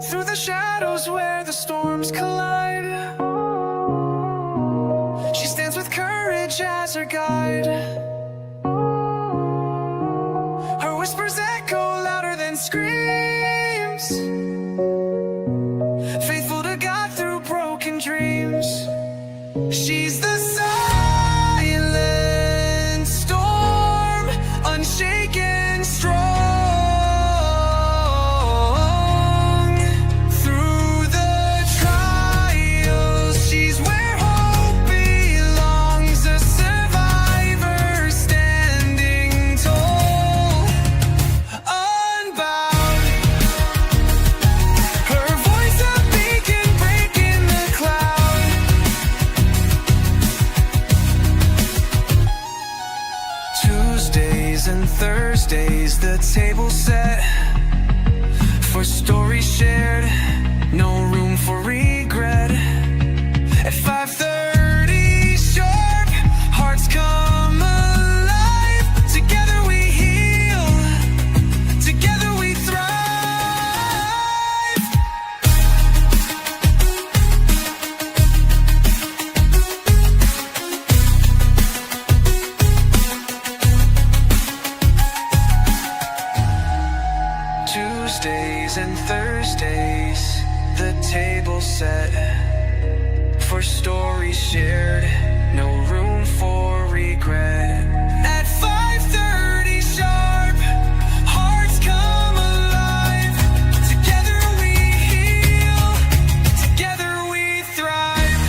through the shadows where the storms collide. She stands with courage as her guide. Her whispers echo louder than screams, faithful to God through broken dreams. She's the silent storm, unshaken, strong. Through the trials, she's where hope belongs. A survivor standing tall, unbound. Her voice a beacon breaking the cloud. Tuesdays and Thursdays, the table set for stories shared, no room for regret. At 5:30 sharp, hearts come alive. Together we heal, together we thrive. Tuesdays and Thursdays, the table set for stories shared, no room for regret. At 5:30 sharp, hearts come alive. Together we heal, together we thrive.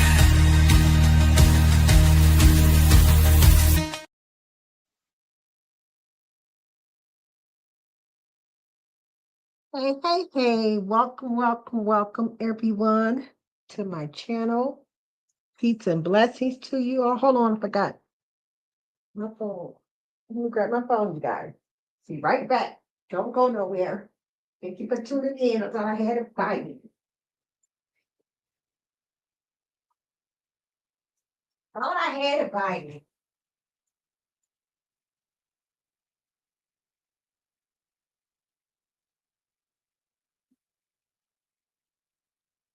Hey, hey, hey, welcome everyone to my channel. Peace and blessings to you all. Hold on, I forgot my phone. Let me grab my phone, you guys. See right back. Don't go nowhere. Thank you for tuning in. I thought I had it fighting. Thought I had it fighting.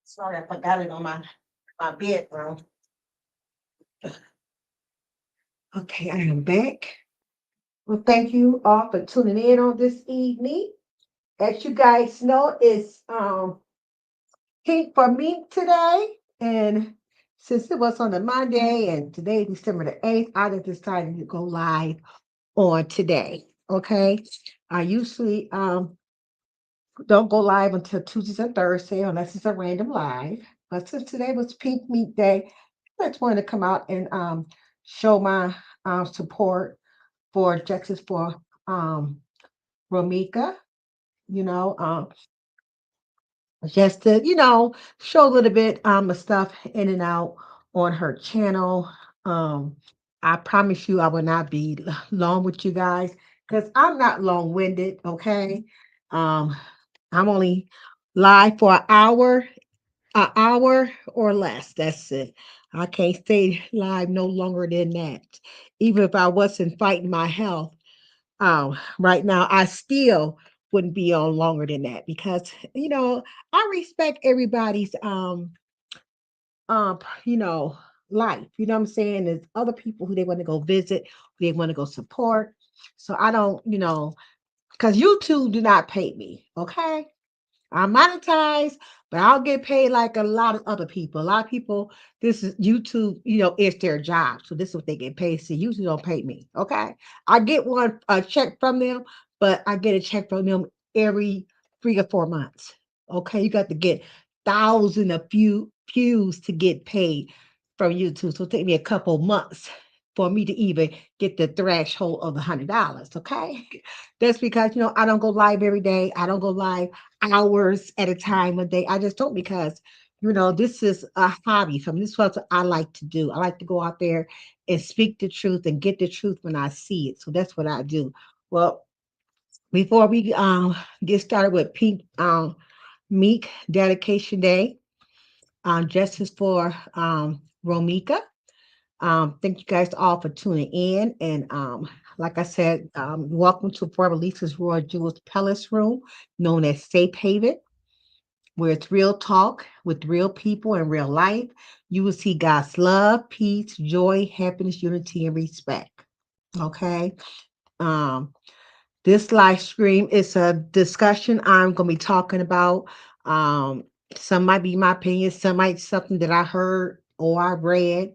Sorry, I forgot it on my bedroom. Okay, I am back. Well, thank you all for tuning in on this evening. As you guys know, it's Pink for me today. And since it was on a Monday and today, December the 8th, I just decided to go live on today. Okay. I usually don't go live until Tuesdays and Thursday unless it's a random live. But since today was Pink Meat Day, I just wanted to come out and show my support for Justice for 𝘠𝘠𝘧, just to, show a little bit of stuff in and out on her channel. I promise you I will not be long with you guys because I'm not long-winded, okay? I'm only live for an hour or less. That's it. I can't stay live no longer than that. Even if I wasn't fighting my health, right now, I still wouldn't be on longer than that because I respect everybody's life. You know what I'm saying? There's other people who they want to go visit, who they want to go support. So I don't, because YouTube do not pay me, okay? I'm monetized, but I'll get paid like a lot of other people. A lot of people, this is YouTube, it's their job. So this is what they get paid. So YouTube don't pay me. Okay. I get a check from them, but I get a check from them every 3 or 4 months. Okay. You got to get thousands of views to get paid from YouTube. So it take me a couple months for me to even get the threshold of $100. Okay. That's because, I don't go live every day. I don't go live hours at a time a day. I just don't because, this is a hobby for me. This is what I like to do. I like to go out there and speak the truth and get the truth when I see it. So that's what I do. Well, before we get started with Pink Meek Dedication Day, Justice for 𝘠𝘠𝘧. Thank you guys all for tuning in. And like I said, welcome to Forever Lisa's Royal Jewels Palace Room, known as Safe Haven. where it's real talk with real people in real life. You will see God's love, peace, joy, happiness, unity, and respect. Okay. Um, this live stream is a discussion I'm going to be talking about. Um, some might be my opinion, some might be something that I heard or I read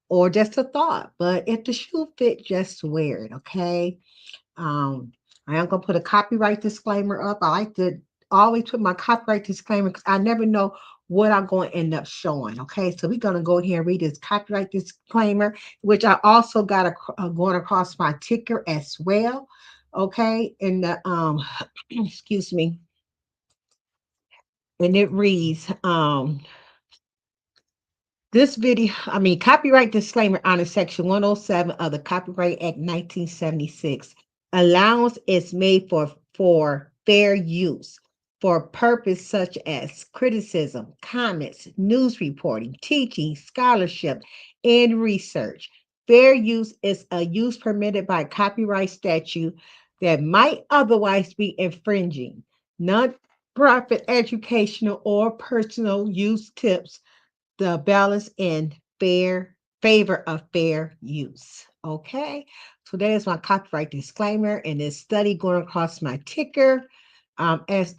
or just a thought. But if the shoe fit, just wear it. Okay. Um, I am gonna put a copyright disclaimer up. I like to always put my copyright disclaimer because I never know what I'm going to end up showing. Okay, so we're gonna go here and read this copyright disclaimer, which I also got going across my ticker as well. Okay, and the excuse me, and it reads this video, copyright disclaimer under Section 107 of the Copyright Act 1976. Allowance is made for fair use for purpose such as criticism, comments, news reporting, teaching, scholarship, and research. Fair use is a use permitted by copyright statute that might otherwise be infringing. Non-profit educational or personal use tips the balance in fair favor of fair use. Okay, so that is my copyright disclaimer and this study going across my ticker as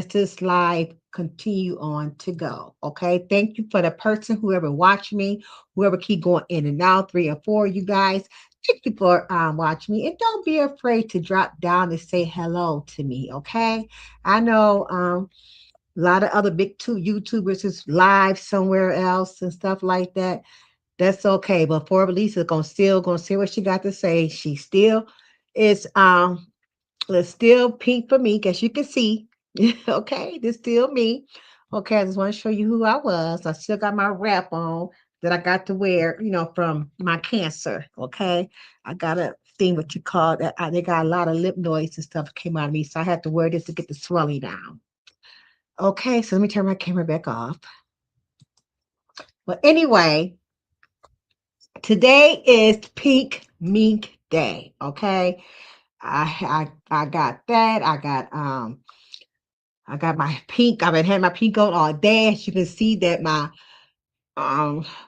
this live continue on to go. Okay, thank you for the person whoever watched me, whoever keep going in and out, 3 or 4 you guys. Thank you for watching me, and don't be afraid to drop down and say hello to me. Okay, I know a lot of other big two YouTubers is live somewhere else and stuff like that. That's okay. But for Lisa's gonna say what she got to say. She still is it's still pink for me, as you can see. Okay, this still me. Okay, I just want to show you who I was. I still got my wrap on that I got to wear, from my cancer. Okay, I got a thing what you call that. They got a lot of lip noise and stuff came out of me, so I had to wear this to get the swelling down. Okay, so let me turn my camera back off. But anyway, today is Pink Mink Day. Okay, I got that. I got my pink. I've been having my pink on all day. As you can see that my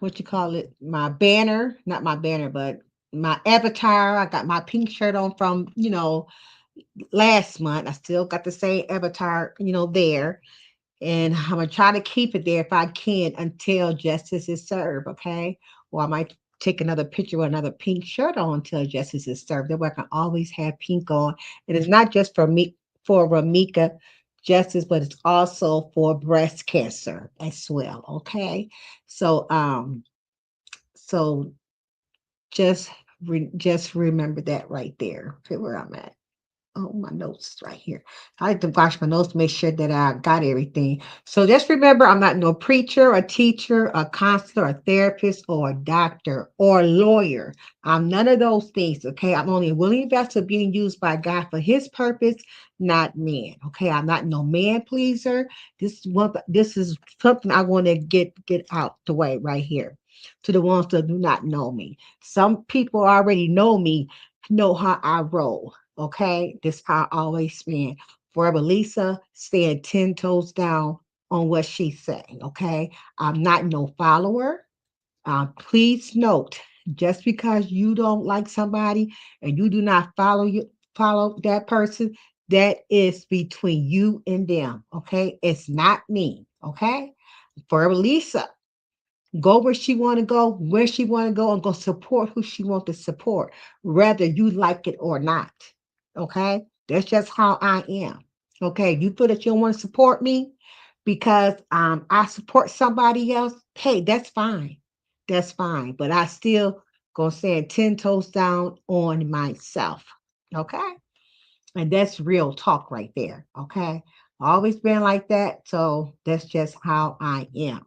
what you call it, my banner, not my banner, but my avatar. I got my pink shirt on from last month. I still got the same avatar there. And I'm gonna try to keep it there if I can until justice is served, okay? Or I might take another picture with another pink shirt on until justice is served. That way I can always have pink on. And it's not just for me, for Ramika Justice, but it's also for breast cancer as well, okay? So so just remember that right there, okay, where I'm at. Oh, my notes right here. I like to watch my notes to make sure that I got everything. So just remember, I'm not no preacher, a teacher, a counselor, a therapist, or a doctor, or a lawyer. I'm none of those things, okay? I'm only a willing vessel being used by God for his purpose, not man, okay? I'm not no man pleaser. This is something I want to get out the way right here to the ones that do not know me. Some people already know how I roll. Okay, this how I always been. Forever Lisa stand 10 toes down on what she's saying. Okay, I'm not no follower. Please note, just because you don't like somebody and you do not follow that person, that is between you and them. Okay, it's not me. Okay, Forever Lisa go where she want to go, and go support who she want to support, whether you like it or not. Okay, that's just how I am. Okay, you feel that you don't want to support me because I support somebody else. Hey, that's fine. That's fine. But I still gonna stand 10 toes down on myself. Okay, and that's real talk right there. Okay, always been like that. So that's just how I am.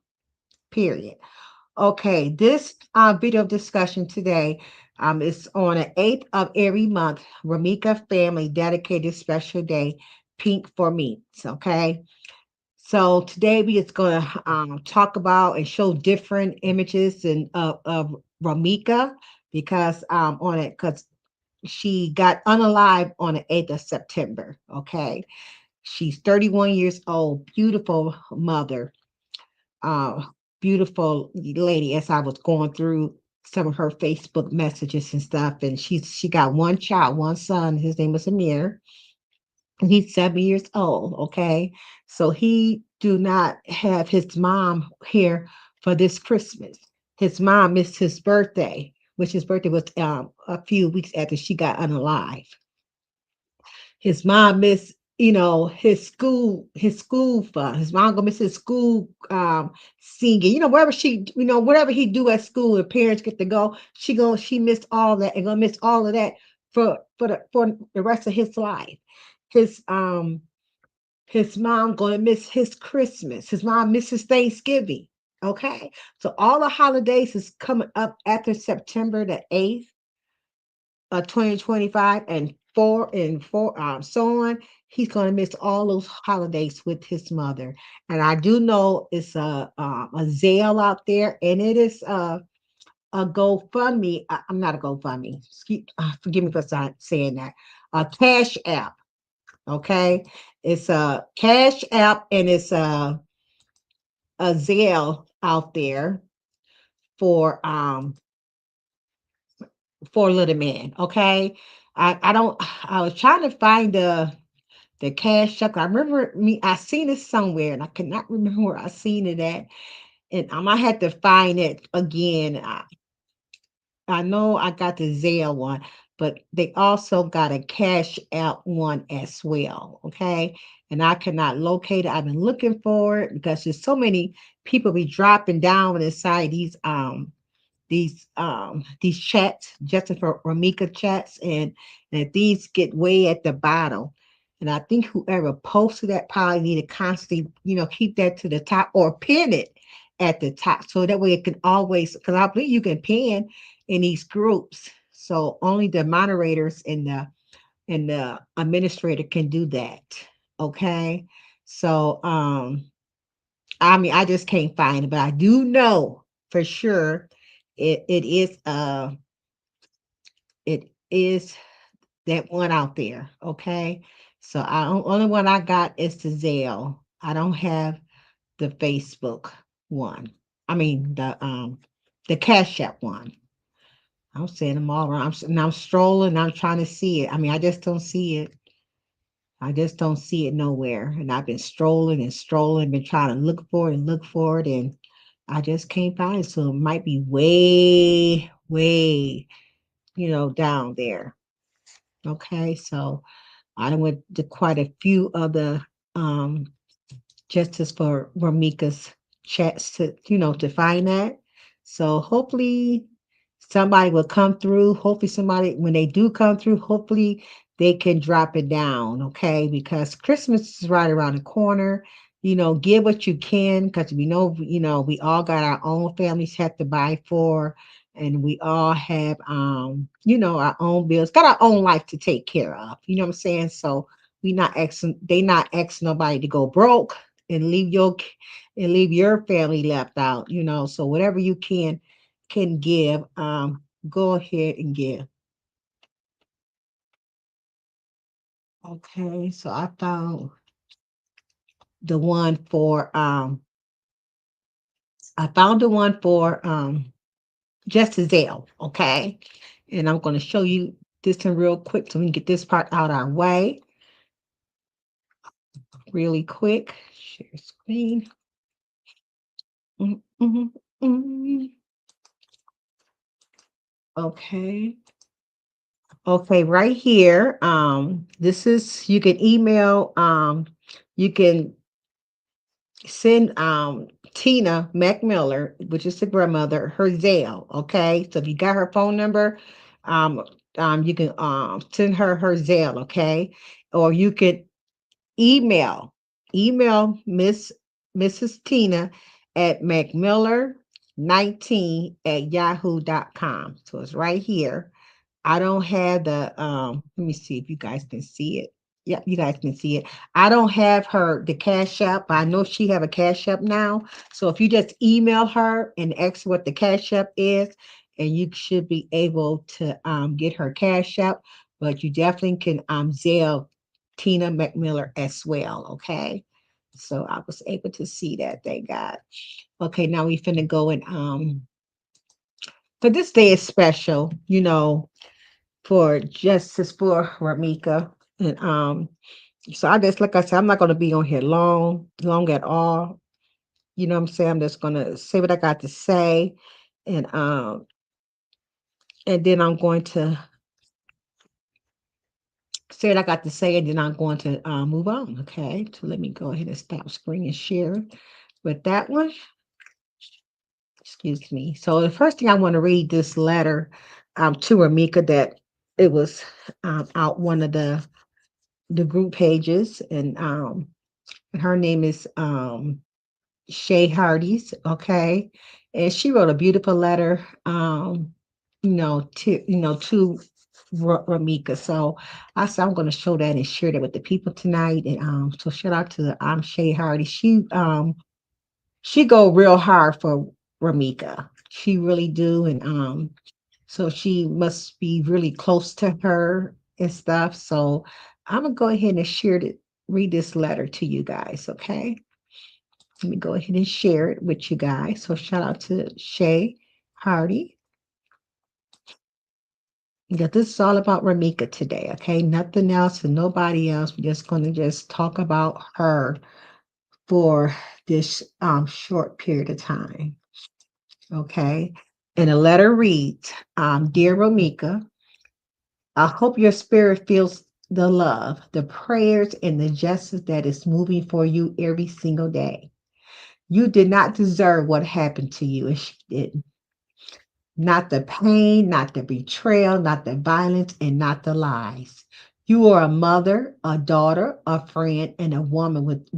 Period. Okay, this video discussion today is on the 8th of every month. Ramika family dedicated special day, Pink for Me. Okay, so today we is going to talk about and show different images and of Ramika because on it because she got unalive on the 8th of September. Okay, She's 31 years old, beautiful mother, uh, beautiful lady. As I was going through some of her Facebook messages and stuff, and she got one child, one son. His name was Amir, and he's 7 years old. Okay, so he do not have his mom here for this Christmas. His mom missed his birthday, which his birthday was a few weeks after she got unalive. His mom missed, his school fund. His mom gonna miss his school singing. Wherever whatever he do at school, and parents get to go. She missed all that and gonna miss all of that for the rest of his life. His his mom gonna miss his Christmas. His mom misses Thanksgiving. Okay, so all the holidays is coming up after September the 8th 2025 and four so on. He's going to miss all those holidays with his mother. And I do know it's a Zelle out there, and it is a GoFundMe. I'm not a GoFundMe. Forgive me for saying that. A Cash App. Okay, it's a Cash App, and it's a Zelle out there for little man. Okay. I don't I was trying to find the cash check. I remember I seen it somewhere and I could not remember where I seen it at. And I might have to find it again. I know I got the Zelle one, but they also got a cash out one as well. Okay. And I cannot locate it. I've been looking for it because there's so many people be dropping down inside these chats, Justin for Ramika chats, and these get way at the bottom. And I think whoever posted that probably need to constantly, keep that to the top or pin it at the top. So that way it can always, because I believe you can pin in these groups. So only the moderators and the administrator can do that. Okay. So I mean I just can't find it, but I do know for sure it is that one out there. Okay. So only one I got is the Zelle. I don't have the Facebook one. I mean the Cash App one. I'm saying them all around. I'm strolling. I'm trying to see it. I mean, I just don't see it. I just don't see it nowhere. And I've been strolling and strolling, been trying to look for it and look for it, and I just can't find it. So it might be way, way, down there. Okay, so I went to quite a few other justice for Ramika's chats to find that. So hopefully somebody will come through. Hopefully somebody, when they do come through, hopefully they can drop it down, okay? Because Christmas is right around the corner. Give what you can, because we know, we all got our own families have to buy for, and we all have our own bills, got our own life to take care of. You know what I'm saying? So they not asking nobody to go broke and leave your family left out, so whatever you can give, go ahead and give. Okay, so I found the one for just Zelle. Okay, and I'm going to show you this one real quick so we can get this part out our way really quick. Share screen. Mm, mm, mm. Okay. Okay, right here. This is, you can email, you can send Tina McMiller, which is the grandmother, her Zelle. Okay, so if you got her phone number, um, you can send her Zelle. Okay, or you could email Mrs. Tina at McMiller19 at yahoo.com. So it's right here. I don't have the let me see if you guys can see it. Yeah, you guys can see it. I don't have the Cash App, but I know she have a Cash App now. So if you just email her and ask what the Cash App is, and you should be able to get her Cash App, but you definitely can Zelle Tina McMiller as well. Okay. So I was able to see that. Thank God. Okay, now we finna go and but this day is special, for Justice for Ramika. And so I just, like I said, I'm not gonna be on here long at all. You know what I'm saying? I'm just gonna say what I got to say, and then I'm going to say what I got to say, and then I'm going to move on. Okay, so let me go ahead and stop screen and share with that one. Excuse me. So the first thing I want to read this letter to Ramika, that it was out one of the group pages, and her name is 𝘗𝘠𝘪𝘐, okay, and she wrote a beautiful letter, to Ramika. So I said I'm going to show that and share that with the people tonight. And so shout out to 𝘗𝘠𝘪𝘐. She go real hard for Ramika. She really do, and so she must be really close to her and stuff. So I'm gonna go ahead and read this letter to you guys, okay? Let me go ahead and share it with you guys. So shout out to 𝘗𝘠𝘪𝘐. Yeah, this is all about Ramika today, okay? Nothing else and nobody else. We're just gonna just talk about her for this short period of time, okay? And the letter reads, Dear Ramika, I hope your spirit feels the love, the prayers, and the justice that is moving for you every single day. You did not deserve what happened to you, and she didn't. Not the pain, not the betrayal, not the violence, and not the lies. You are a mother, a daughter, a friend, and a woman with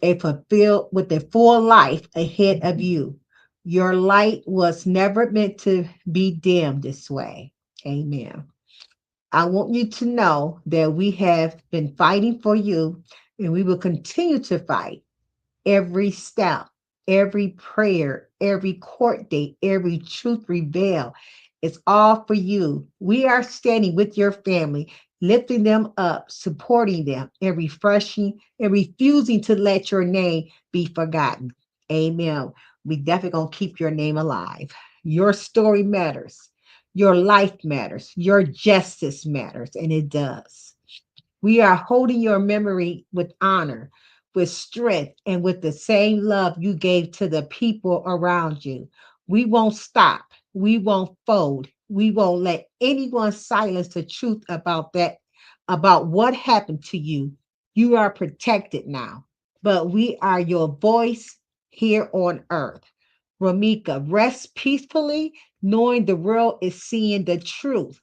a full life ahead of you. Your light was never meant to be dimmed this way. Amen. I want you to know that we have been fighting for you, and we will continue to fight every step, every prayer, every court date, every truth revealed. It's all for you. We are standing with your family, lifting them up, supporting them, and refreshing and refusing to let your name be forgotten. Amen. We definitely gonna keep your name alive. Your story matters. Your life matters. Your justice matters, and it does. We are holding your memory with honor, with strength, and with the same love you gave to the people around you. We won't stop. We won't fold. We won't let anyone silence the truth about what happened to you. You are protected now, but we are your voice here on earth. Ramika, rest peacefully, knowing the world is seeing the truth.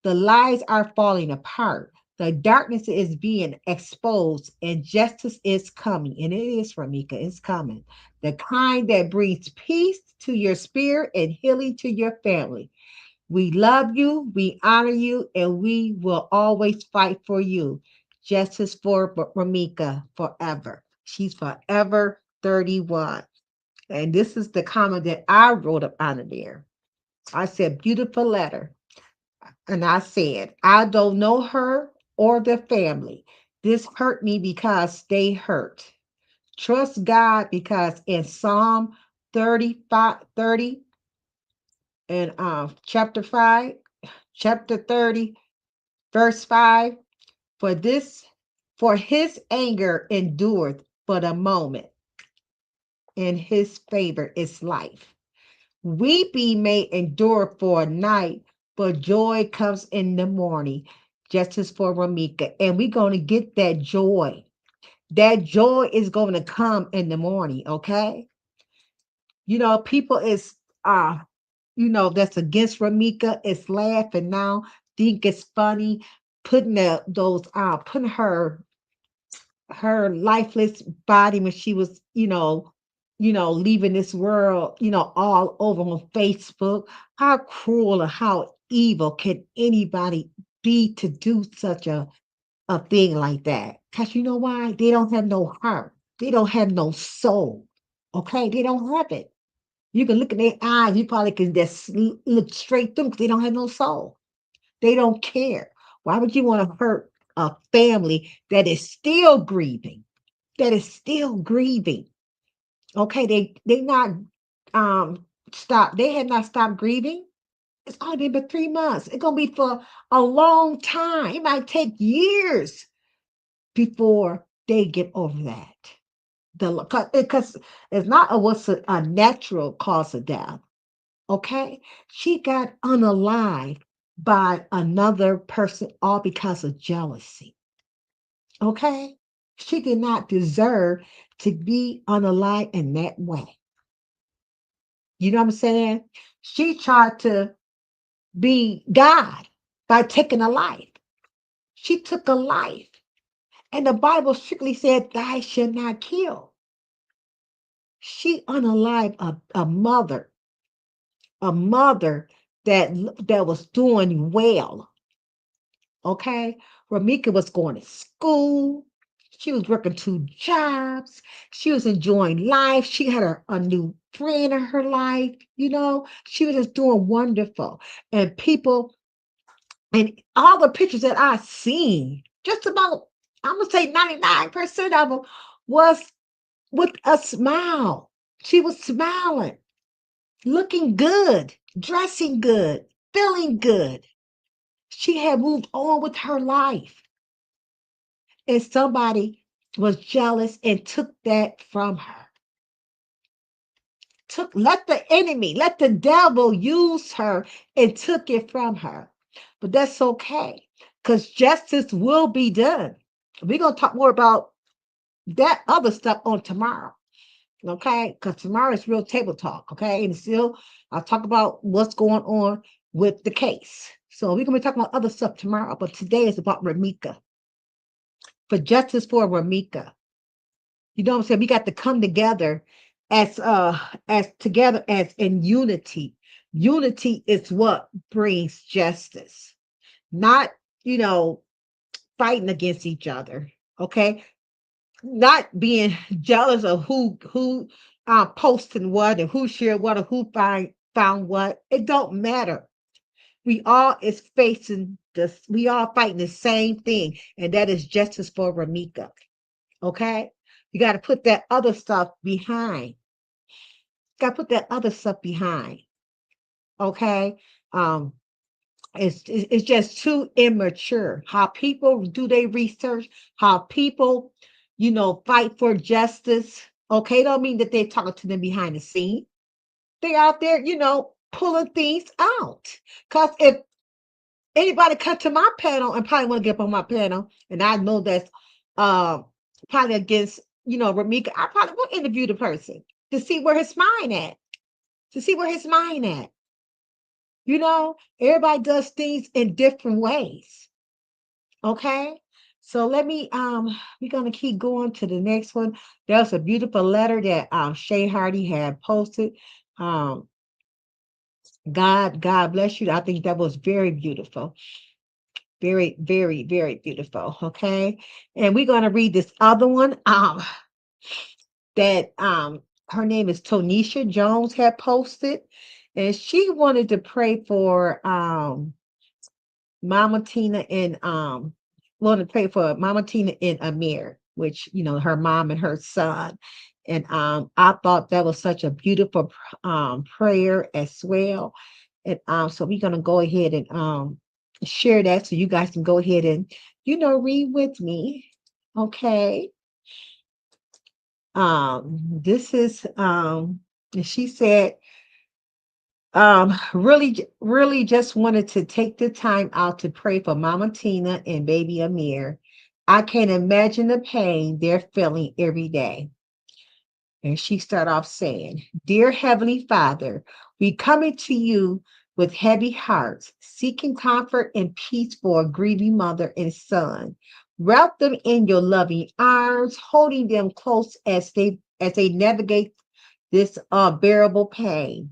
The lies are falling apart. The darkness is being exposed, and justice is coming. And it is, Ramika, it's coming. The kind that brings peace to your spirit and healing to your family. We love you, we honor you, and we will always fight for you. Justice for Ramika forever. She's forever 31. And this is the comment that I wrote up out of there. I said, beautiful letter. And I said, I don't know her or the family. This hurt me because they hurt. Trust God, because in Psalm 30 and chapter 30, verse 5, for his anger endureth but a moment, and his favor is life. Weeping may endure for a night, but joy comes in the morning. Justice for Ramika. And we're going to get that joy. That joy is going to come in the morning, okay? People is that's against Ramika is laughing now, think it's funny, putting putting her lifeless body when she was, leaving this world, all over on Facebook. How cruel and how evil can anybody be to do such a thing like that? Because you know why? They don't have no heart. They don't have no soul. Okay? They don't have it. You can look in their eyes, you probably can just look straight through because they don't have no soul. They don't care. Why would you want to hurt a family that is still grieving, that is still grieving. Okay, they not stopped. They had not stopped grieving. It's only been but 3 months. It's gonna be for a long time. It might take years before they get over that. Because it's not a natural cause of death. Okay, she got unalived by another person, all because of jealousy. Okay, she did not deserve to be unalived in that way. You know what I'm saying? She tried to be God by taking a life. She took a life. And the Bible strictly said, "Thou shalt not kill." She unalived a mother that was doing well. Okay. Ramika was going to school. She was working 2 jobs. She was enjoying life. She had a new friend in her life. She was just doing wonderful. And people, and all the pictures that I seen, just about, I'm gonna say 99% of them was with a smile. She was smiling, looking good, dressing good, feeling good. She had moved on with her life. And somebody was jealous and took that from her. Let the enemy, let the devil use her and took it from her. But that's okay, because justice will be done. We're going to talk more about that other stuff on tomorrow. Okay, because tomorrow is real table talk. Okay, and still I'll talk about what's going on with the case. So we're gonna be talking about other stuff tomorrow, but today is about Ramika. For justice for Ramika. You know what I'm saying? We got to come together as together as in unity. Unity is what brings justice, not fighting against each other. Okay, not being jealous of who posting what and who shared what or who found what. It don't matter. We all is facing this. We all fighting the same thing, and that is justice for Ramika. Okay, you got to put that other stuff behind. Got to put that other stuff behind. Okay, it's just too immature. How people do they research? How people fight for justice. Okay, don't mean that they're talking to them behind the scene. They out there, pulling things out. Because if anybody come to my panel and probably want to get up on my panel, and I know that's probably against, Ramika, I probably will interview the person to see where his mind at. To see where his mind at. Everybody does things in different ways. Okay. So we're gonna keep going to the next one. There's a beautiful letter that 𝘬𝘪𝘠 had posted. God bless you. I think that was very beautiful. Very, very, very beautiful. Okay. And we're gonna read this other one. That her name is Tonisha Jones had posted, and she wanted to pray for Mama Tina and wanted to pray for Mama Tina and Amir, which her mom and her son. And I thought that was such a beautiful prayer as well. And so we're gonna go ahead and share that so you guys can go ahead and read with me. Okay. This is she said, really just wanted to take the time out to pray for Mama Tina and baby Amir. I can't imagine the pain they're feeling every day. And she started off saying, "Dear Heavenly Father, we coming to you with heavy hearts, seeking comfort and peace for a grieving mother and son. Wrap them in your loving arms, holding them close as they navigate this unbearable pain.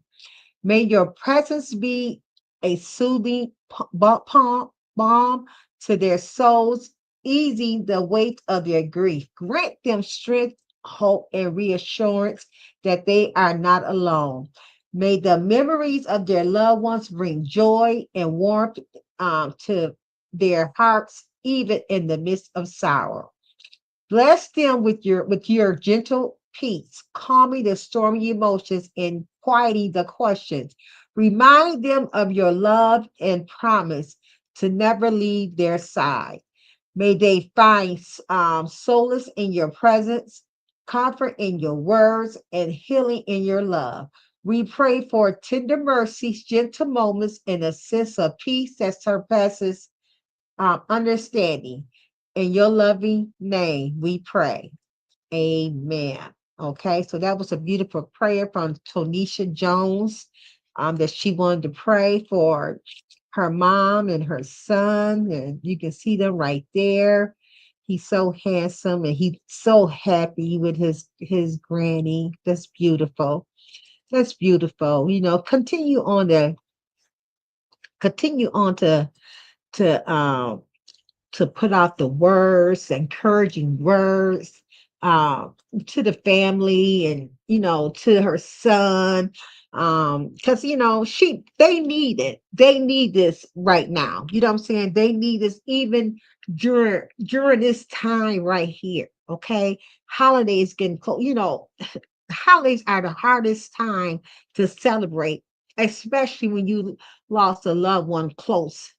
May your presence be a soothing balm to their souls, easing the weight of their grief. Grant them strength, hope, and reassurance that they are not alone. May the memories of their loved ones bring joy and warmth to their hearts even in the midst of sorrow. Bless them with your gentle peace, calming the stormy emotions and quieting the questions. Remind them of your love and promise to never leave their side. May they find solace in your presence, comfort in your words, and healing in your love. We pray for tender mercies, gentle moments, and a sense of peace that surpasses understanding. In your loving name, we pray. Amen. Okay, so that was a beautiful prayer from Tonisha Jones that she wanted to pray for her mom and her son, and you can see them right there. He's so handsome and he's so happy with his granny. That's beautiful. That's beautiful. You know, continue on to put out the words, encouraging words to the family and to her son. Because they need it. They need this right now. You know what I'm saying? They need this even during this time right here. Okay. Holidays getting close, holidays are the hardest time to celebrate, especially when you lost a loved one close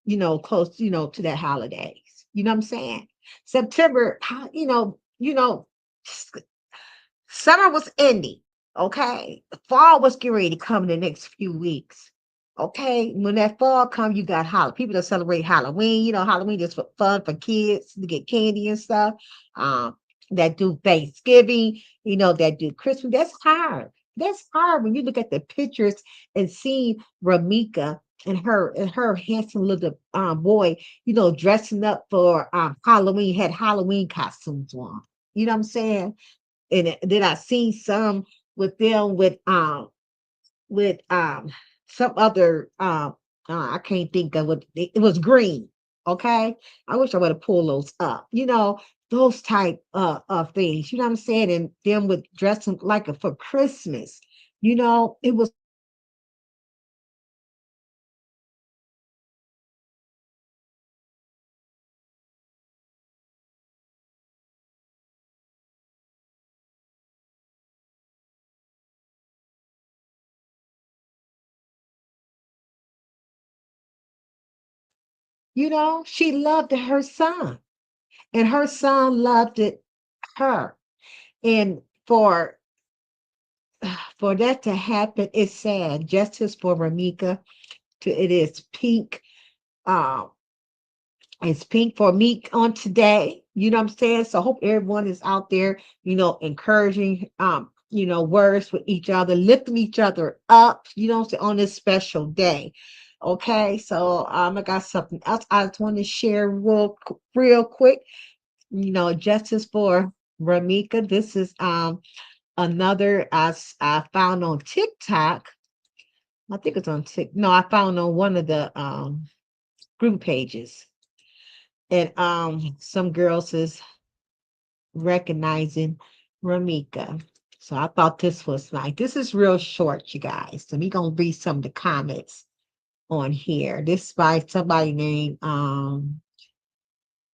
to that holidays. You know what I'm saying? September, summer was ending. Okay. Fall was getting ready to come in the next few weeks. Okay. When that fall comes, you got people that celebrate Halloween. Halloween is for fun for kids to get candy and stuff. That do Thanksgiving, that do Christmas. That's hard. That's hard when you look at the pictures and see Ramika and her handsome little boy, dressing up for Halloween, had Halloween costumes on. You know what I'm saying? And then I seen some with them with some other I can't think of what it was green. Okay. I wish I would have pulled those up, those type of things, you know what I'm saying? And them with dressing like for Christmas, it was. She loved her son, and her son loved her. And for that to happen, it's sad. Justice for Ramika. It is pink. Um, it's pink for me on today. You know what I'm saying? So I hope everyone is out there, encouraging words with each other, lifting each other up, on this special day. Okay, so I got something else I just want to share real quick. Justice for Ramika. This is another I found on TikTok. I think it's on TikTok. No, I found on one of the group pages. And some girls is recognizing Ramika. So I thought this was nice. This is real short, you guys. So we're gonna read some of the comments on here. This is by somebody named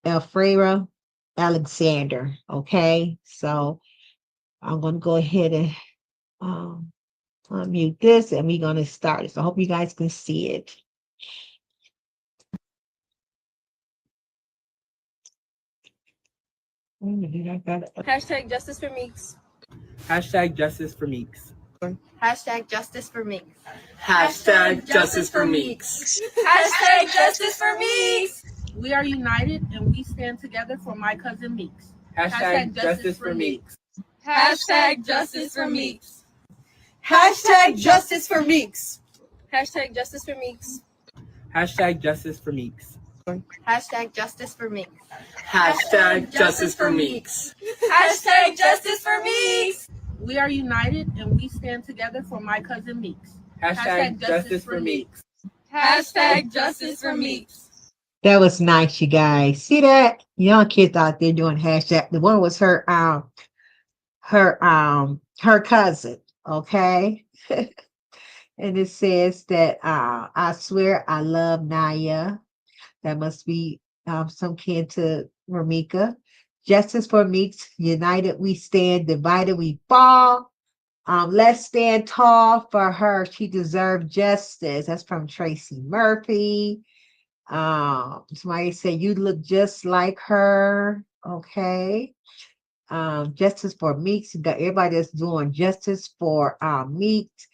Elfrera Alexander. Okay, so I'm gonna go ahead and unmute this and we're gonna start it. So I hope you guys can see it. Hashtag justice for Meeks. Hashtag justice for Meeks. Hashtag justice for Meeks. Hashtag justice for Meeks. Hashtag justice for Meeks. We are united and we stand together for my cousin Meeks. Hashtag justice for Meeks. Hashtag justice for Meeks. Hashtag justice for Meeks. Hashtag justice for Meeks. Hashtag justice for Meeks. Hashtag justice for Meeks. Hashtag justice for Meeks. Hashtag justice for Meeks. We are united and we stand together for my cousin Meeks. Hashtag justice for Meeks. Hashtag justice for Meeks. That was nice, you guys. See that? Young kids out there doing hashtag. The one was her cousin. Okay. And it says that I swear I love Naya. That must be some kin to Ramika. Justice for Meeks, united we stand, divided we fall. Let's stand tall for her. She deserved justice. That's from Tracy Murphy. Somebody said you look just like her. Okay. Justice for Meeks. You got everybody that's doing justice for Meeks.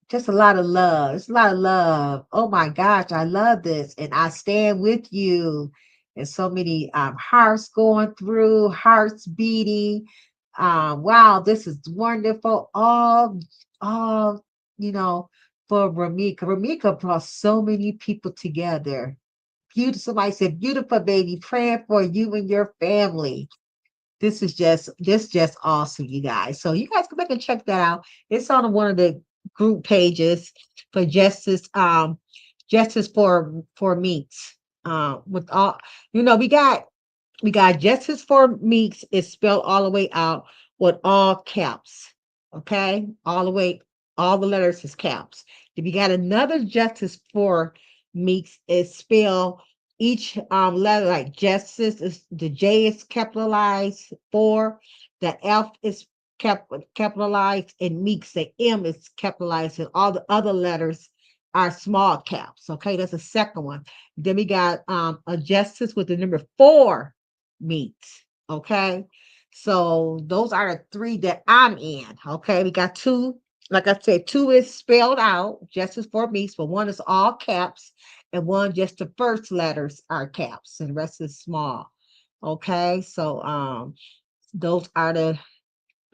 Just a lot of love. It's a lot of love. Oh my gosh, I love this. And I stand with you. And so many hearts going through, hearts beating. Wow, this is wonderful. All, you know, for Ramika. Ramika brought so many people together. Beautiful. Somebody said, beautiful baby, praying for you and your family. This is just awesome, you guys. So you guys go back and check that out. It's on one of the group pages for justice, justice for Meeks. With all, you know, we got justice for Meeks is spelled all the way out with all caps. Okay, all the way, all the letters is caps. If you got another justice for Meeks, is spelled each letter, like justice is the J is capitalized, for the F is capitalized, and Meeks, the M is capitalized, and all the other letters are small caps. Okay, that's the second one. Then we got a justice with the number 4 Meeks. Okay, so those are the 3 that I'm in. Okay, we got 2. Like I said, 2 is spelled out, justice for Meeks, but 1 is all caps, and 1 just the first letters are caps, and the rest is small. Okay, so those are the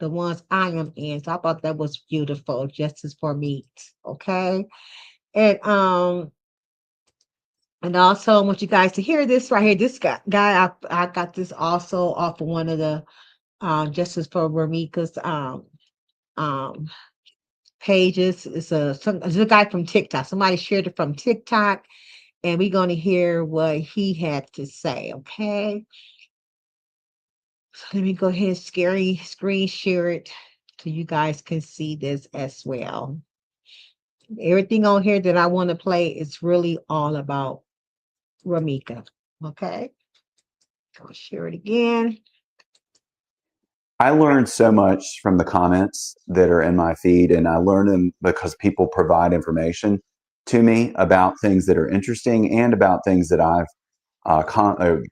ones I am in. So I thought that was beautiful, justice for Meeks. Okay, and also I want you guys to hear this right here. This guy I got this also off of one of the justice for Ramika's pages. It's a guy from TikTok. Somebody shared it from TikTok, and we're going to hear what he had to say. Okay, so let me go ahead and screen share it so you guys can see this as well. Everything on here that I want to play is really all about Ramika. Okay, I'll share it again. I learned so much from the comments that are in my feed, and I learn them because people provide information to me about things that are interesting and about things that I've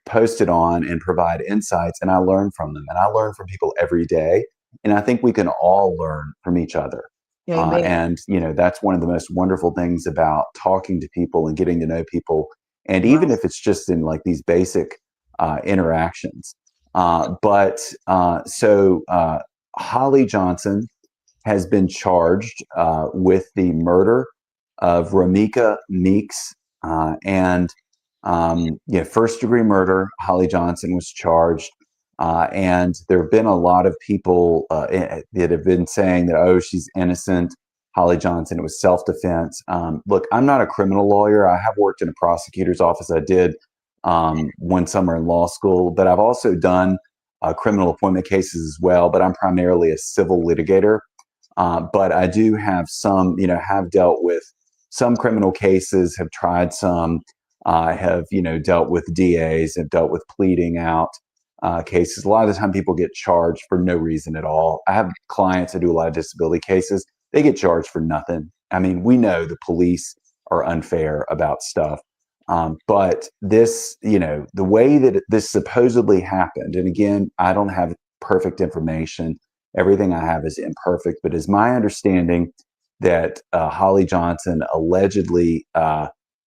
posted on and provide insights, and I learn from them. And I learn from people every day, and I think we can all learn from each other. And, you know, that's one of the most wonderful things about talking to people and getting to know people. And even if it's just in like these basic interactions. So Holly Johnson has been charged with the murder of Ramika Meeks, and first-degree murder. Holly Johnson was charged, and there have been a lot of people that have been saying that, oh, she's innocent. Holly Johnson, it was self-defense. Look, I'm not a criminal lawyer. I have worked in a prosecutor's office. I did one summer in law school, but I've also done criminal appointment cases as well, but I'm primarily a civil litigator. But I do have some, have dealt with some criminal cases, have tried some, have, dealt with DAs, have dealt with pleading out cases. A lot of the time people get charged for no reason at all. I have clients that do a lot of disability cases. They get charged for nothing. I mean, we know the police are unfair about stuff. But this, the way that this supposedly happened, and again, I don't have perfect information. Everything I have is imperfect, but it's my understanding that Holly Johnson allegedly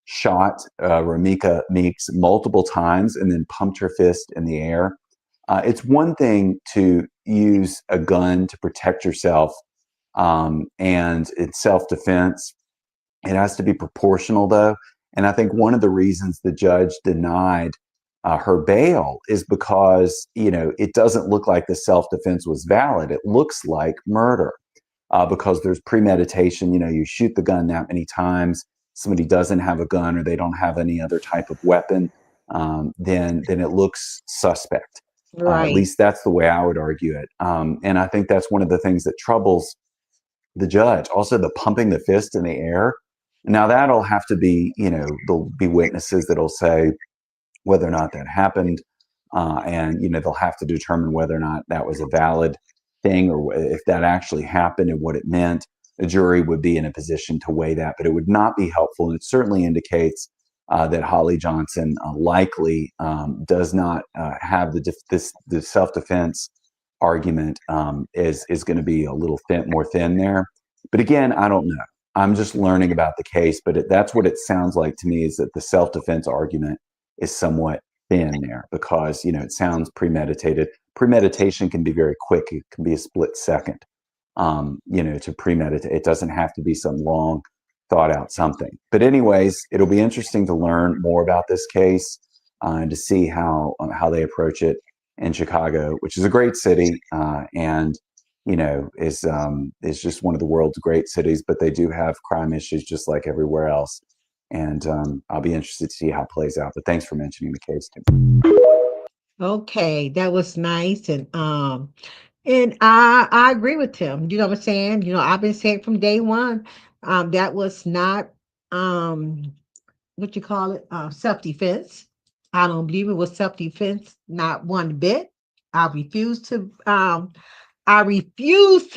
shot Ramika Meeks multiple times and then pumped her fist in the air. It's one thing to use a gun to protect yourself, and it's self-defense. It has to be proportional, though. And I think one of the reasons the judge denied her bail is because, it doesn't look like the self-defense was valid. It looks like murder because there's premeditation. You shoot the gun that many times, somebody doesn't have a gun or they don't have any other type of weapon, then it looks suspect. At least that's the way I would argue it. And I think that's one of the things that troubles the judge. Also, the pumping the fist in the air. Now that'll have to be, there'll be witnesses that'll say, whether or not that happened. And, they'll have to determine whether or not that was a valid thing or if that actually happened and what it meant. The jury would be in a position to weigh that, but it would not be helpful. And it certainly indicates that Holly Johnson likely does not have the self-defense argument is going to be a little more thin there. But again, I don't know. I'm just learning about the case, but that's what it sounds like to me, is that the self-defense argument is somewhat thin there because, it sounds premeditated. Premeditation can be very quick. It can be a split second, to premeditate. It doesn't have to be some long thought out something. But anyways, it'll be interesting to learn more about this case and to see how they approach it in Chicago, which is a great city and is just one of the world's great cities, but they do have crime issues just like everywhere else. And I'll be interested to see how it plays out. But thanks for mentioning the case, Tim. Okay, that was nice. And I agree with him. You know what I'm saying? I've been saying from day one, that was not what you call it, self-defense. I don't believe it was self-defense, not one bit. I refuse to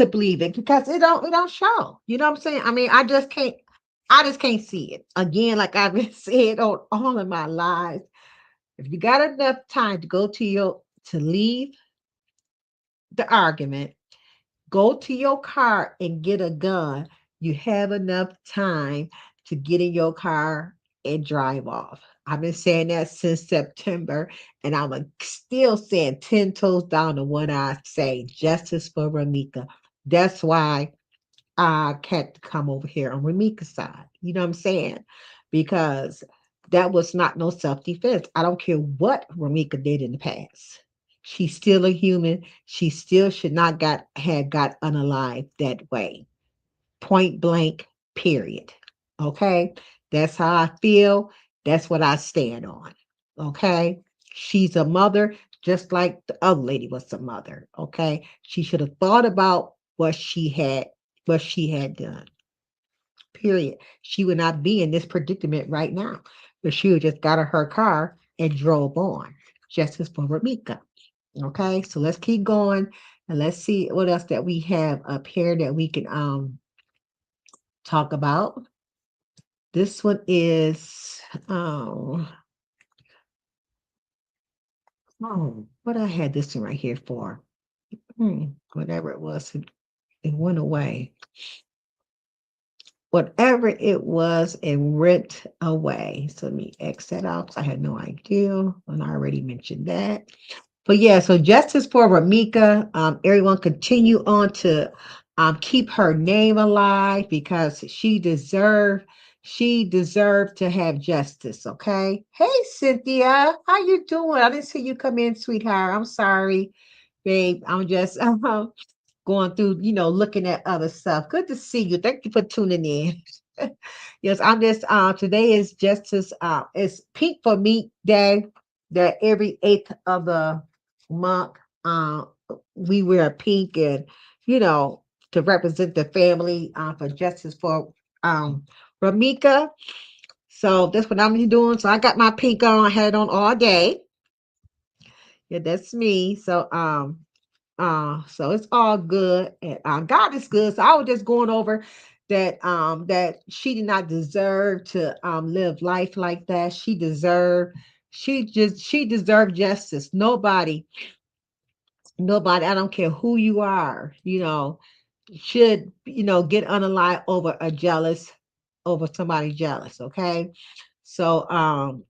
believe it because it don't show. You know what I'm saying? I mean, I just can't see it. Again, like I've been saying all of my lives, if you got enough time to leave the argument, go to your car and get a gun, you have enough time to get in your car and drive off. I've been saying that since September, and I'm still saying 10 toes down to what I say, justice for Ramika. That's why I can't come over here on Ramika's side. You know what I'm saying? Because that was not no self-defense. I don't care what Ramika did in the past. She's still a human. She still should not have got unalived that way. Point blank, period. Okay? That's how I feel. That's what I stand on. Okay? She's a mother, just like the other lady was a mother. Okay? She should have thought about what she had done. Period. She would not be in this predicament right now. But she would just got her car and drove on. Justice for Ramika. Okay, so let's keep going and let's see what else that we have up here that we can talk about. This one is what I had this one right here for. Whatever it was, it went away. Whatever it was, it went away. So let me X that out because I had no idea, and I already mentioned that. But yeah, so justice for Ramika. Everyone continue on to keep her name alive because she deserved to have justice. Okay. Hey, Cynthia, how you doing? I didn't see you come in, sweetheart. I'm sorry, babe. I'm just going through, looking at other stuff. Good to see you. Thank you for tuning in. Yes, I'm just today is justice. It's Pink for Meat Day. That every 8th of the month, we wear pink, and to represent the family for justice for Ramika. So that's what I'm doing. So I got my pink on. I had it on all day. Yeah, that's me. So so it's all good, and God is good. So I was just going over that that she did not deserve to live life like that. She deserved justice. Nobody, I don't care who you are, should get unalive over somebody jealous. Okay. So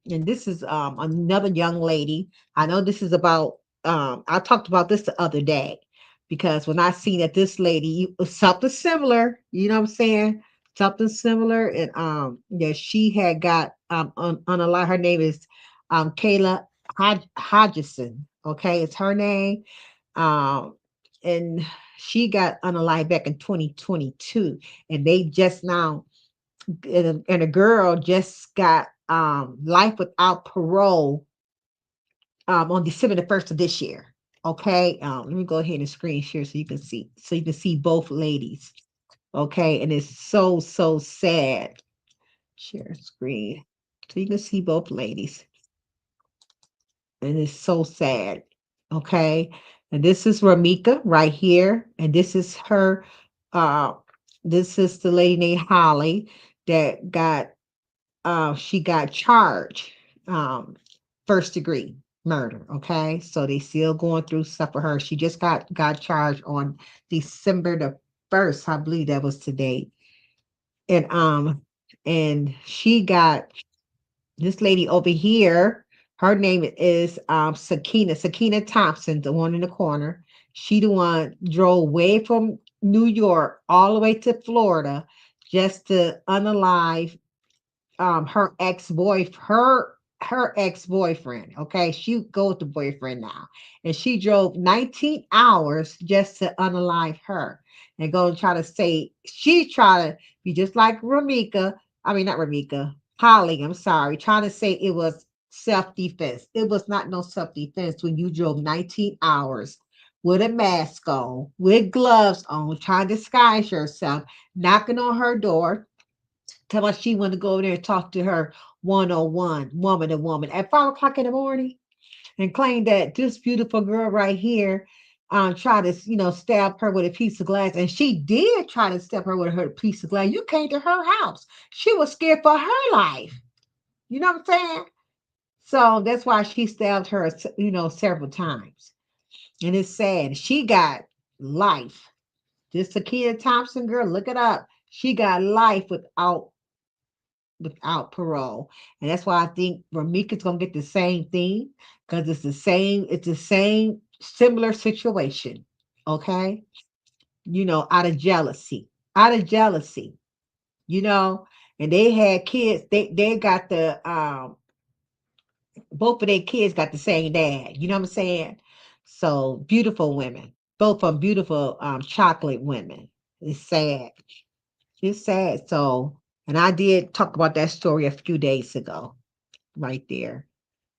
and this is another young lady. I know this is about I talked about this the other day because when I seen that this lady something similar, you know what I'm saying? Something similar. And yeah, she had got unalive. Her name is Kayla Hodgson. Okay, it's her name. And she got unalive back in 2022, and they just now and a girl just got life without parole on December the 1st of this year. Okay, let me go ahead and screen share so you can see both ladies. Okay, and it's so sad. Share screen so you can see both ladies. and it's so sad. Okay. And this is Ramika right here. And this is her, uh, this is the lady named Holly that got she got charged um first degree murder. Okay. So they still going through stuff for her. She just got charged on December the 1st. I believe that was today. And she got this lady over here, her name is Sakina Thompson, the one in the corner. She the one drove way from New York all the way to Florida just to unalive her ex-boyfriend. Okay, she go with the boyfriend now, and she drove 19 hours just to unalive her and go and try to say she try to be just like Ramika. I mean, not Ramika, Holly. I'm sorry, trying to say it was self-defense. It was not no self-defense when you drove 19 hours with a mask on, with gloves on, trying to disguise yourself, knocking on her door, tell her she wanted to go over there and talk to her 101, woman to woman, at 5 o'clock in the morning, and claim that this beautiful girl right here tried to, stab her with a piece of glass. And she did try to stab her with her piece of glass. You came to her house. She was scared for her life. You know what I'm saying? So that's why she stabbed her, several times. And it's sad. She got life. This Sakina Thompson girl, look it up. She got life without parole. And that's why I think Ramika's gonna get the same thing, because it's the same similar situation. Okay. Out of jealousy. Out of jealousy, you know, and they had kids, they got the both of their kids got the same dad, you know what I'm saying? So beautiful women, both of them beautiful chocolate women. It's sad. It's sad. So, and I did talk about that story a few days ago, right there.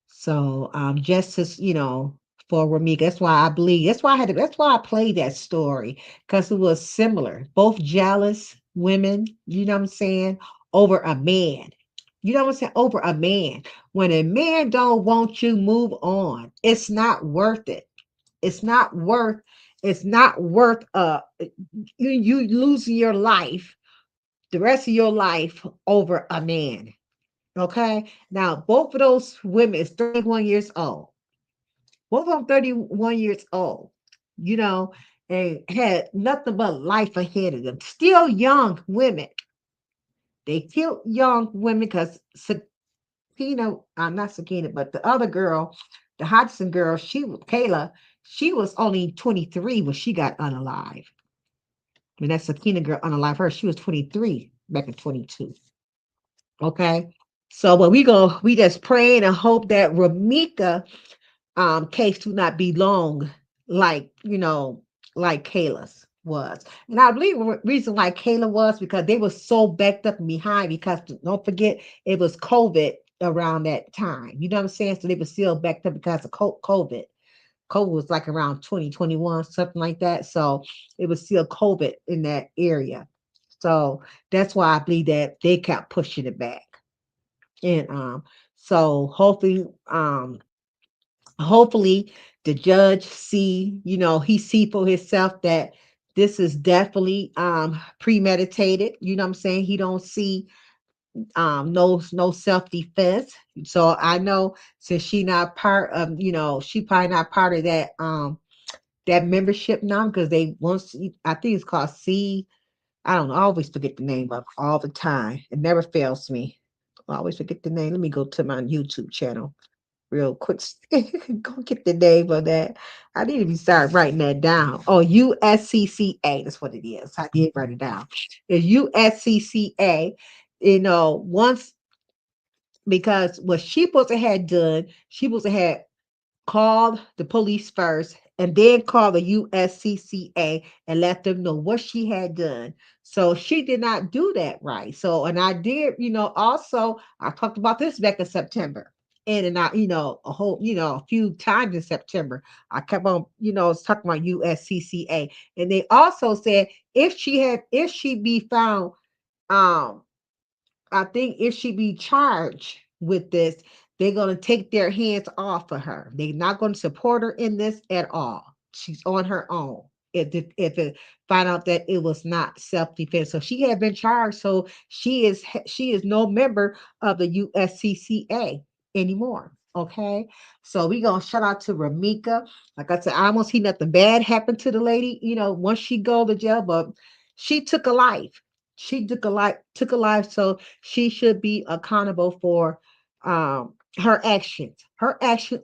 So, justice, for Ramika. That's why I believe. That's why I had. That's why I played that story, because it was similar. Both jealous women. You know what I'm saying? Over a man. You know what I'm saying? Over a man. When a man don't want you, move on. It's not worth it. It's not worth. It's not worth you losing your life, the rest of your life, over a man. Okay. Now, both of those women is 31 years old. Both of them 31 years old, you know, and had nothing but life ahead of them. Still young women. They killed young women because Sakina, not Sakina, but the other girl, the Hodgson girl, Kayla, she was only 23 when she got unalive. When that Sakina girl unalive her, she was 23 back in 22. Okay. So but we just praying and hope that Ramika case do not be long, like like Kayla's was. And I believe the reason why Kayla was because they were so backed up and behind, because don't forget it was COVID around that time. You know what I'm saying? So they were still backed up because of COVID. COVID was like around 2021, something like that. So it was still COVID in that area. So that's why I believe that they kept pushing it back. And so hopefully the judge see, he see for himself that this is definitely premeditated. You know what I'm saying? He don't see no self-defense. So I know, since she not part of, she probably not part of that membership now, because they once, I think it's called I don't know, I always forget the name of it all the time. It never fails me. I always forget the name. Let me go to my YouTube channel real quick. Go get the name of that. I need to be start writing that down. Oh, USCCA. That's what it is. I did write it down. It's USCCA. Once, because what she supposed to have done, she supposed to have called the police first and then call the USCCA and let them know what she had done. So she did not do that, right? So, and I did, also, I talked about this back in September. And I, a few times in September, I kept on, talking about USCCA. And they also said if she be found, I think if she be charged with this, they're going to take their hands off of her. They're not going to support her in this at all. She's on her own. If it find out that it was not self-defense, so she had been charged. So she is no member of the USCCA anymore. Okay, so we gonna shout out to Ramika. Like I said, I don't see nothing bad happen to the lady. Once she go to jail, but she took a life. She took a life. So she should be accountable for her action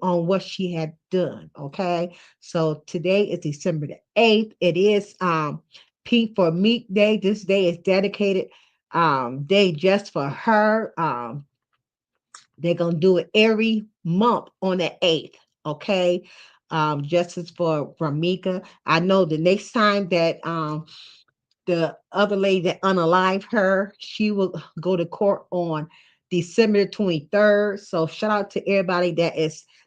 on what she had done. Okay, so today is December the 8th. It is Pink for Meek Day. This day is dedicated day just for her. They're gonna do it every month on the 8th. Okay, justice for Ramika. I know the next time that the other lady that unalived her, she will go to court on December 23rd. So shout out to everybody that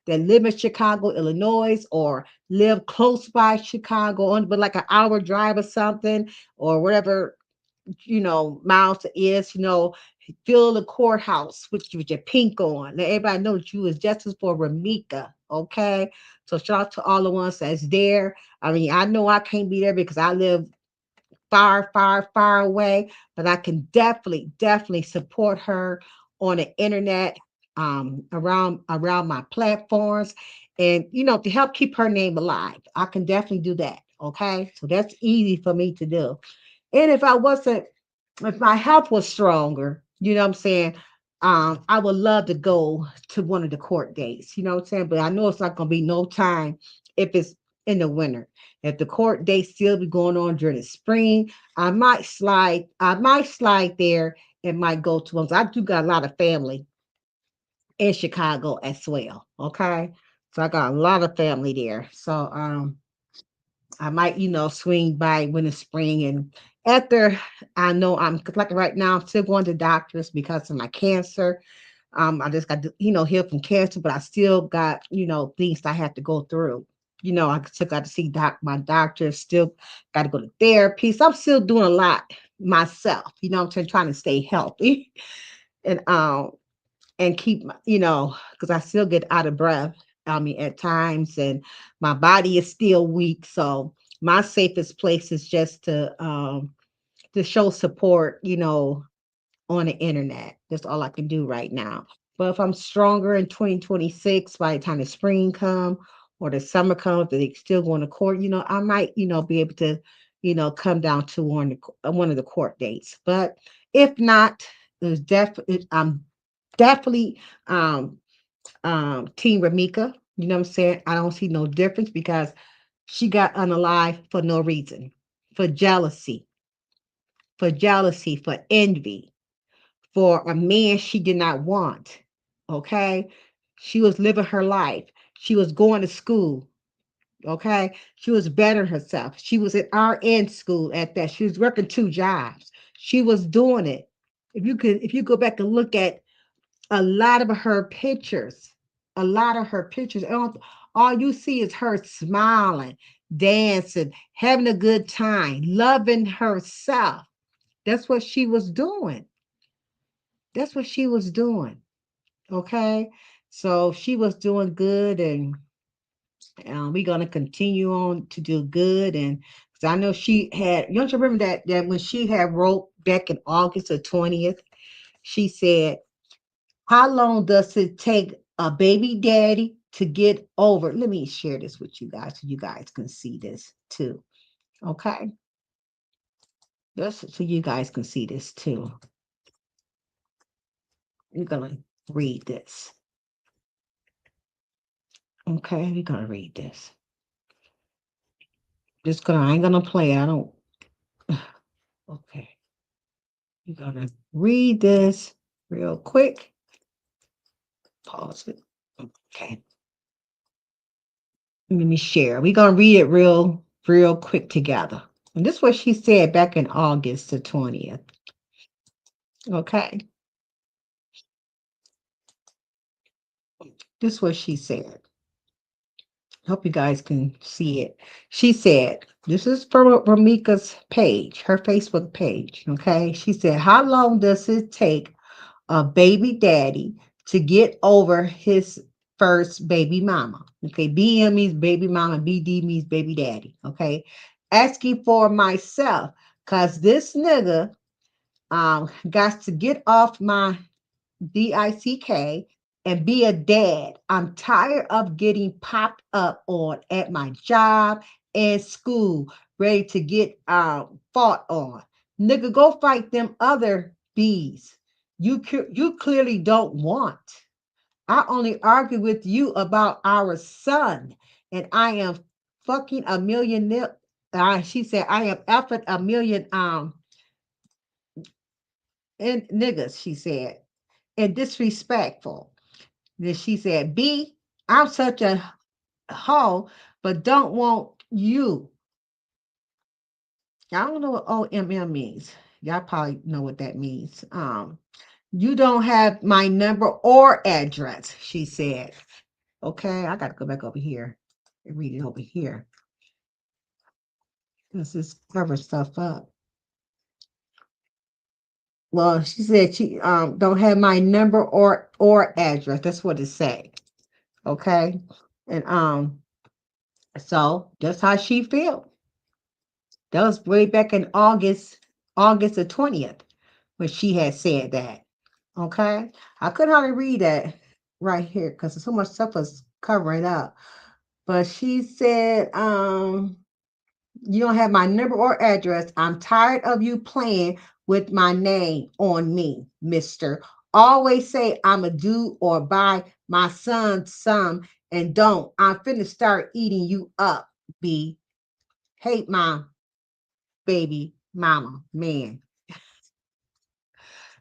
live in Chicago, Illinois, or live close by Chicago, but like an hour drive or something, or whatever miles it is. Fill the courthouse with your pink on. Let everybody know that you is justice for Ramika. Okay, so shout out to all the ones that's there. I mean, I know I can't be there because I live far, far, far away, but I can definitely support her on the internet, around my platforms, and to help keep her name alive. I can definitely do that. Okay, so that's easy for me to do. And if my health was stronger, you know what I'm saying, I would love to go to one of the court dates, you know what I'm saying? But I know it's not gonna be no time if it's in the winter. If the court dates still be going on during the spring, I might slide there and might go to ones. I do got a lot of family in Chicago as well. Okay. So I got a lot of family there. So I might, swing by when it's spring. And after I know like right now, I'm still going to doctors because of my cancer. I just got to, heal from cancer, but I still got, things I have to go through. I still got to see my doctor, still got to go to therapy. So I'm still doing a lot myself, I'm trying to stay healthy and keep because I still get out of breath. I mean, at times, and my body is still weak. So my safest place is just to show support, on the internet. That's all I can do right now. But if I'm stronger in 2026, by the time the spring come or the summer comes, that they still going to court, I might, be able to, come down to one of the court dates. But if not, I'm definitely Team Ramika. You know what I'm saying? I don't see no difference because she got unalive for no reason, for jealousy, for envy, for a man she did not want. Okay. She was living her life. She was going to school. Okay. She was bettering herself. She was at RN school at that. She was working 2 jobs. She was doing it. If you go back and look at a lot of her pictures, all you see is her smiling, dancing, having a good time, loving herself. That's what she was doing. Okay. So she was doing good, and we're going to continue on to do good. And I know she had, you don't remember that when she had wrote back in August the 20th, she said, how long does it take a baby daddy to get over? Let me share this with you guys so you guys can see this too. Okay. Just so you guys can see this too. We're going to read this. Okay, we're going to read this. I ain't gonna play. I don't. Okay. You're gonna read this real quick. Pause it. Okay. Let me share. We're gonna read it real quick together. And this is what she said back in August the 20th. Okay. This is what she said. Hope you guys can see it. She said, this is from Ramika's page, her Facebook page. Okay. She said, how long does it take a baby daddy to get over his first baby mama. Okay, BM means baby mama, BD means baby daddy. Okay, asking for myself because this nigga got to get off my DICK and be a dad. I'm tired of getting popped up on at my job and school, ready to get fought on. Nigga, go fight them other bees. You clearly don't want. I only argue with you about our son, and I am fucking a million. She said, I am effing a million and niggas. She said, and disrespectful. Then she said, B, I'm such a hoe, but don't want you. I don't know what OMM means. Y'all probably know what that means. You don't have my number or address, she said. Okay, I got to go back over here and read it over here. This is cover stuff up. Well, she said she don't have my number or address. That's what it said. Okay, and so that's how she felt. That was way back in August the 20th, when she had said that. Okay, I couldn't hardly read that right here because so much stuff was covering up. But she said, you don't have my number or address. I'm tired of you playing with my name on me, mister. Always say I'm a do or buy my son some and don't. I'm finna start eating you up, B. Hate my baby mama, man.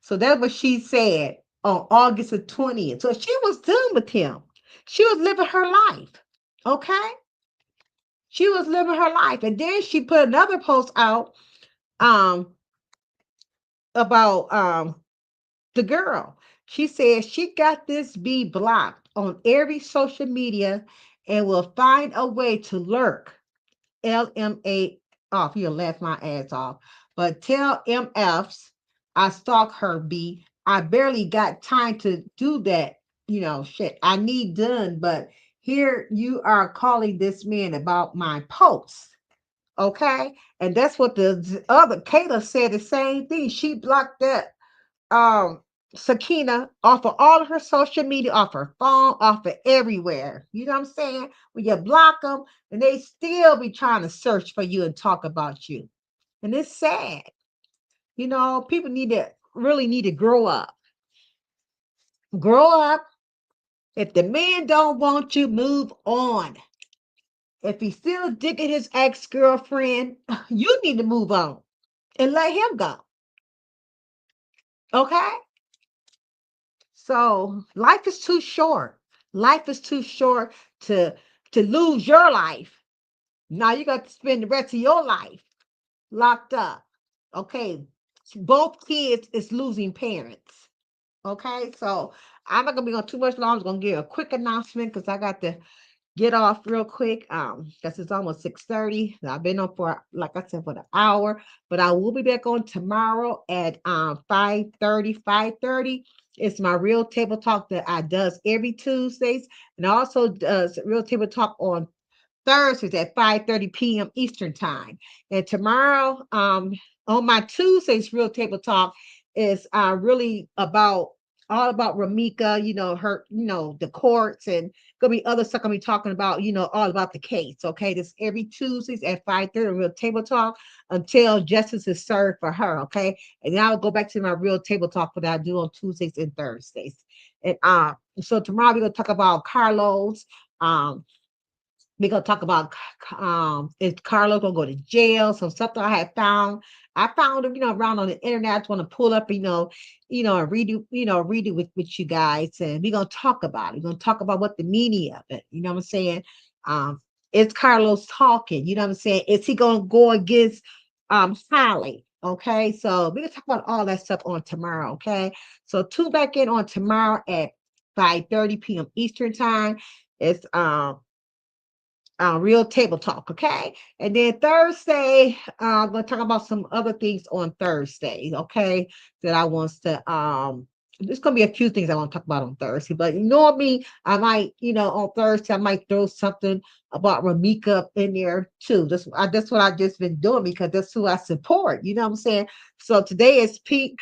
So that's what she said on August the 20th. So she was done with him. She was living her life. Okay? She was living her life. And then she put another post out about the girl. She said she got this B blocked on every social media and will find a way to lurk. LMA off. You'll laugh my ass off. But tell MFs I stalk her, B. I barely got time to do that. You know, shit. I need done, but here you are calling this man about my posts. Okay. And that's what the other Kayla said the same thing. She blocked that Sakina off of all of her social media, off her phone, off of everywhere. You know what I'm saying? When you block them, and they still be trying to search for you and talk about you. And it's sad. You know, people really need to grow up. Grow up. If the man don't want you, move on. If he's still digging his ex-girlfriend, you need to move on and let him go. Okay? So life is too short. Life is too short to lose your life. Now you got to spend the rest of your life locked up. Okay. Both kids is losing parents. Okay. So I'm not gonna be on too much long. I'm gonna give a quick announcement because I got to get off real quick. Because it's almost 6:30. I've been on for, like I said, for the hour, but I will be back on tomorrow at 5:30. It's my Real Table Talk that I does every Tuesdays, and I also does Real Table Talk on Thursdays at 5:30 p.m. Eastern time. And tomorrow, on my Tuesdays Real Table Talk is really about all about Ramika, you know, her, you know, the courts, and gonna be other stuff gonna be talking about, you know, all about the case. Okay, this every Tuesdays at 5:30 Real Table Talk until justice is served for her. Okay, and then I'll go back to my Real Table Talk that I do on Tuesdays and Thursdays. And so tomorrow we're gonna talk about Carlos. We're gonna talk about is Carlos gonna go to jail? Some stuff that I had found. I found them, you know, around on the internet. I just want to pull up, and read it with you guys, and we're gonna talk about it. We're gonna talk about what the meaning of it. You know what I'm saying? Is Carlos talking? You know what I'm saying? Is he gonna go against Holly? Okay, so we're gonna talk about all that stuff on tomorrow. Okay, so tune back in on tomorrow at 5:30 p.m. Eastern time. It's Real Table Talk, okay? And then Thursday, I'm gonna talk about some other things on Thursday, okay? That I wants to there's gonna be a few things I want to talk about on Thursday, but you know me, I might, on Thursday, I might throw something about Ramika in there too. That's what I just been doing because that's who I support. You know what I'm saying? So today is Pink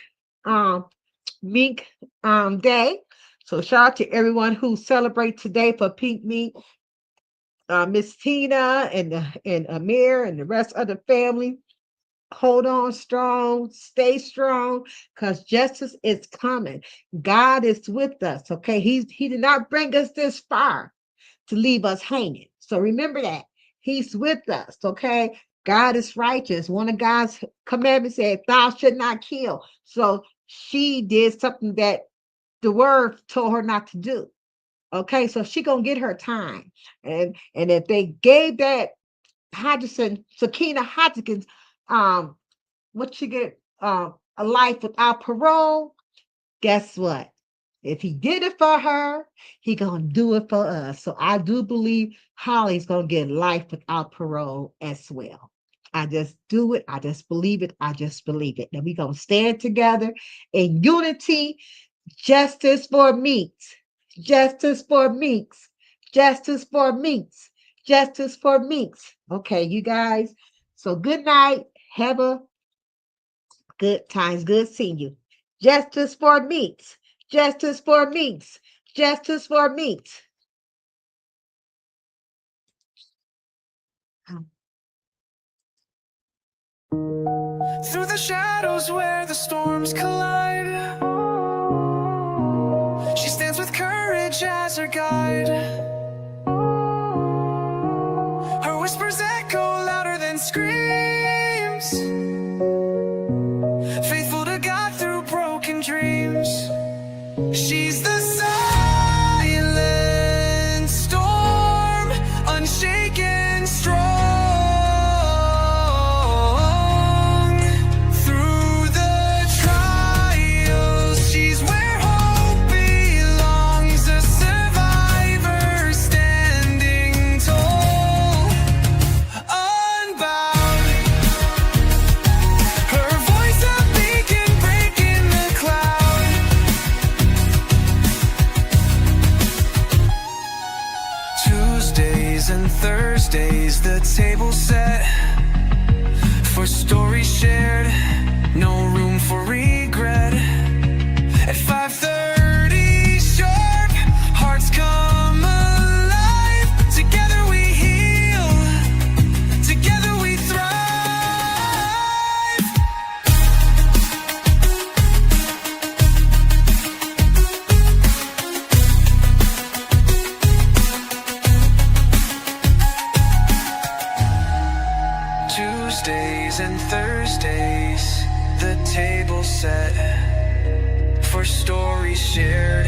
Mink Day. So shout out to everyone who celebrates today for Pink Mink. Miss Tina and Amir and the rest of the family. Hold on strong, stay strong, because justice is coming. God is with us. Okay. He did not bring us this far to leave us hanging. So remember that. He's with us. Okay. God is righteous. One of God's commandments said, thou should not kill. So she did something that the word told her not to do. Okay, so she gonna get her time. And if they gave that Sakina Hodgkins, what she get a life without parole, guess what? If he did it for her, he gonna do it for us. So I do believe Holly's gonna get life without parole as well. I just do it. I just believe it. I just believe it. And we gonna stand together in unity. Justice for Meeks. Justice for Meeks. Justice for Meeks. Justice for Meeks. Okay, you guys. So good night. Have a good times. Good seeing you. Justice for Meeks. Justice for Meeks. Justice for Meeks. Through the shadows where the storms collide, she stands with courage as her guide. Her whispers echo louder than screams, faithful to God through broken dreams. She's the silent storm, unshaken, strong. Thursdays, the table set for stories shared, no room for regret. At 5:30 sharp, hearts come alive. Together we heal, together we thrive. Tuesdays and Thursdays, the table set for stories shared,